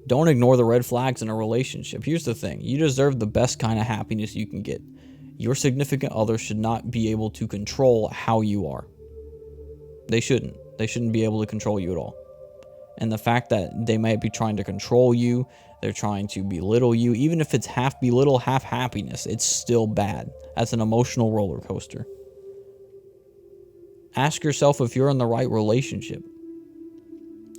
Don't ignore the red flags in a relationship. Here's the thing. You deserve the best kind of happiness you can get. Your significant other should not be able to control how you are. They shouldn't. They shouldn't be able to control you at all. And the fact that they might be trying to control you, they're trying to belittle you, even if it's half belittle, half happiness, it's still bad. That's an emotional roller coaster. Ask yourself if you're in the right relationship.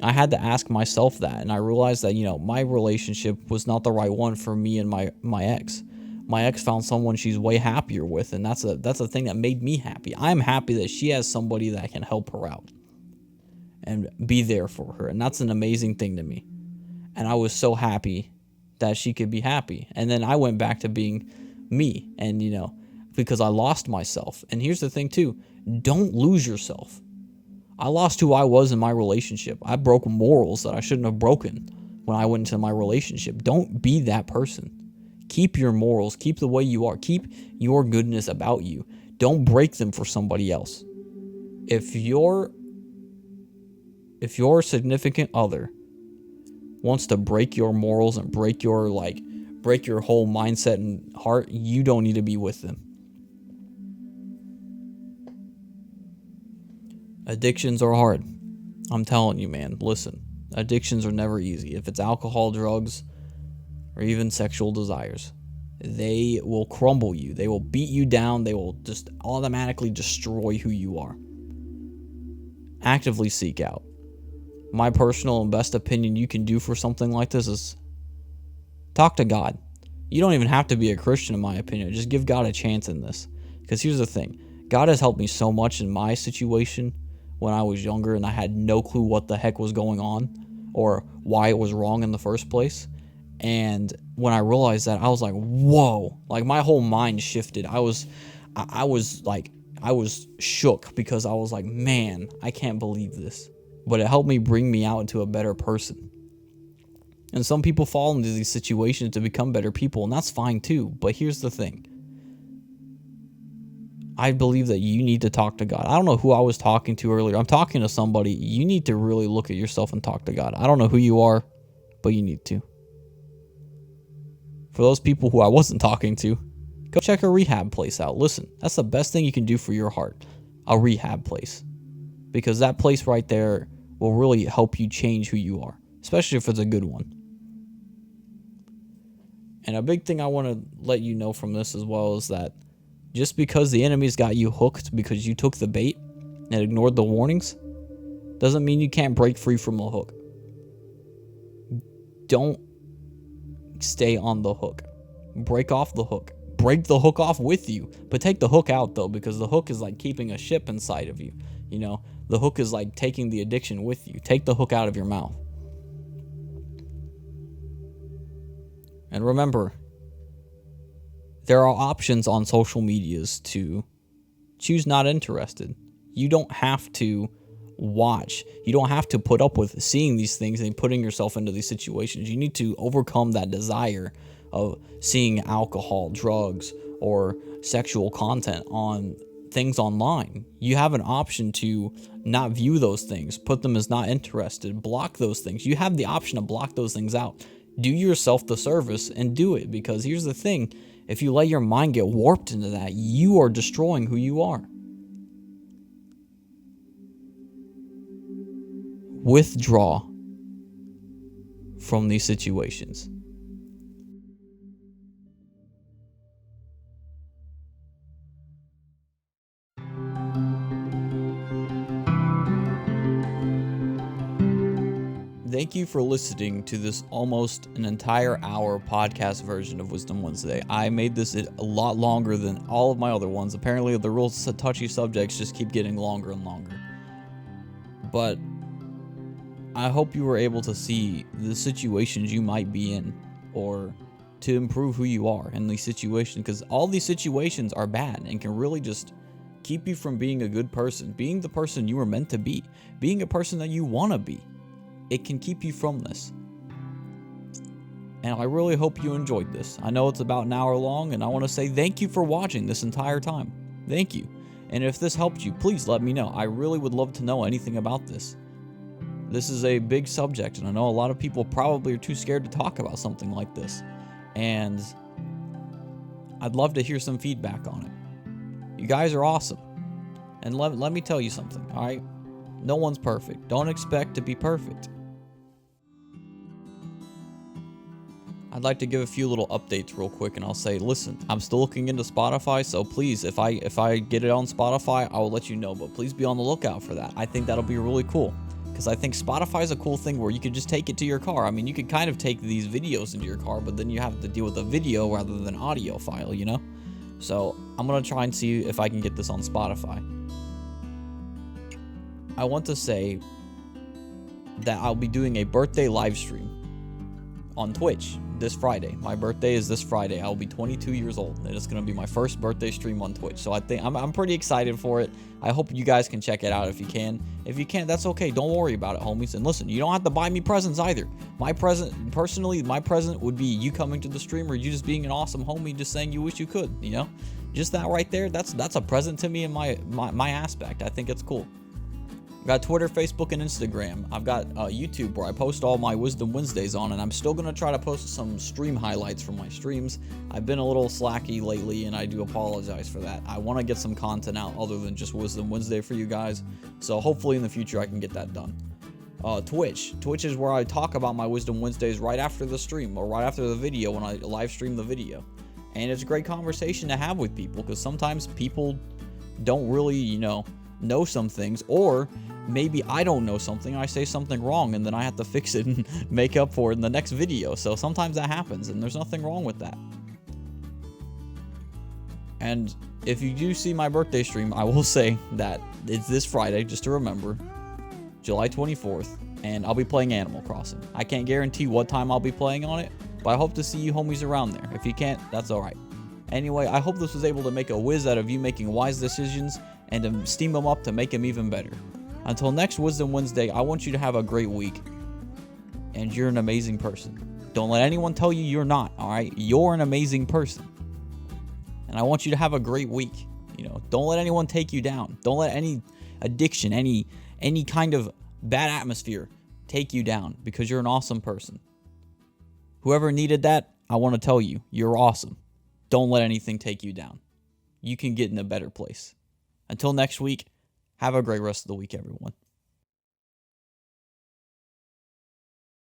I had to ask myself that, and I realized that, my relationship was not the right one for me and my ex. My ex found someone she's way happier with, and that's a thing that made me happy. I'm happy that she has somebody that can help her out and be there for her, and that's an amazing thing to me. And I was so happy that she could be happy. And then I went back to being me, and because I lost myself. And here's the thing too, don't lose yourself. I lost who I was in my relationship. I broke morals that I shouldn't have broken when I went into my relationship. Don't be that person. Keep your morals. Keep the way you are. Keep your goodness about you. Don't break them for somebody else. If your significant other wants to break your morals and break your whole mindset and heart, you don't need to be with them. Addictions are hard. I'm telling you, man. Listen, addictions are never easy. If it's alcohol, drugs, or even sexual desires, they will crumble you. They will beat you down. They will just automatically destroy who you are. Actively seek out. My personal and best opinion you can do for something like this is talk to God. You don't even have to be a Christian, in my opinion. Just give God a chance in this. Because here's the thing. God has helped me so much in my situation when I was younger and I had no clue what the heck was going on or why it was wrong in the first place. And when I realized that, I was like, whoa, like my whole mind shifted. I was shook because I was like, man, I can't believe this. But it helped me bring me out into a better person. And some people fall into these situations to become better people, and that's fine too. But here's the thing. I believe that you need to talk to God. I don't know who I was talking to earlier. I'm talking to somebody. You need to really look at yourself and talk to God. I don't know who you are, but you need to. For those people who I wasn't talking to, go check a rehab place out. Listen, that's the best thing you can do for your heart. A rehab place. Because that place right there will really help you change who you are. Especially if it's a good one. And a big thing I want to let you know from this as well is that just because the enemy's got you hooked because you took the bait and ignored the warnings doesn't mean you can't break free from the hook. Don't stay on the hook. Break off the hook. Break the hook off with you. But take the hook out though, because the hook is like keeping a ship inside of you. The hook is like taking the addiction with you. Take the hook out of your mouth. And remember, there are options on social medias to choose not interested. You don't have to watch. You don't have to put up with seeing these things and putting yourself into these situations. You need to overcome that desire of seeing alcohol, drugs, or sexual content on things online. You have an option to not view those things, put them as not interested, block those things. You have the option to block those things out. Do yourself the service and do it, because here's the thing. If you let your mind get warped into that, you are destroying who you are. Withdraw. from these situations. Thank you for listening to this almost an entire hour podcast version of WhizDum Wednesday. I made this a lot longer than all of my other ones. Apparently, the real touchy subjects just keep getting longer and longer. But I hope you were able to see the situations you might be in, or to improve who you are in these situations, because all these situations are bad and can really just keep you from being a good person, being the person you were meant to be, being a person that you want to be. It can keep you from this. And I really hope you enjoyed this. I know it's about an hour long, and I want to say thank you for watching this entire time. Thank you. And if this helped you, please let me know. I really would love to know anything about this. This is a big subject, and I know a lot of people probably are too scared to talk about something like this. And I'd love to hear some feedback on it. You guys are awesome. And let me tell you something, all right? No one's perfect. Don't expect to be perfect. I'd like to give a few little updates real quick, and I'll say, listen, I'm still looking into Spotify, so please, if I get it on Spotify, I will let you know, but please be on the lookout for that. I think that'll be really cool, because I think Spotify is a cool thing where you could just take it to your car. I mean, you could kind of take these videos into your car, but then you have to deal with a video rather than audio file, you know? So I'm going to try and see if I can get this on Spotify. I want to say that I'll be doing a birthday live stream on Twitch this Friday. My birthday is this Friday. I'll be 22 years old, and it's going to be my first birthday stream on Twitch. So I think I'm pretty excited for it. I hope you guys can check it out if you can. If you can't, that's okay. Don't worry about it, homies. And listen, you don't have to buy me presents either. My present would be you coming to the stream, or you just being an awesome homie, just saying you wish you could, you know? Just that right there, that's a present to me in my aspect. I think it's cool. I've got Twitter, Facebook, and Instagram. I've got YouTube, where I post all my WhizDum Wednesdays on, and I'm still going to try to post some stream highlights from my streams. I've been a little slacky lately, and I do apologize for that. I want to get some content out other than just WhizDum Wednesday for you guys, so hopefully in the future I can get that done. Twitch is where I talk about my WhizDum Wednesdays right after the stream, or right after the video when I live stream the video. And it's a great conversation to have with people, because sometimes people don't really, know some things, or maybe I don't know something, I say something wrong, and then I have to fix it and make up for it in the next video. So sometimes that happens, and there's nothing wrong with that. And if you do see my birthday stream, I will say that it's this Friday, just to remember, July 24th, and I'll be playing Animal Crossing. I can't guarantee what time I'll be playing on it, but I hope to see you homies around there. If you can't, that's alright. Anyway, I hope this was able to make a whiz out of you making wise decisions, and to steam them up to make them even better. Until next WhizDum Wednesday, I want you to have a great week. And you're an amazing person. Don't let anyone tell you you're not, alright? You're an amazing person. And I want you to have a great week. Don't let anyone take you down. Don't let any addiction, any kind of bad atmosphere take you down, because you're an awesome person. Whoever needed that, I want to tell you, you're awesome. Don't let anything take you down. You can get in a better place. Until next week, have a great rest of the week, everyone.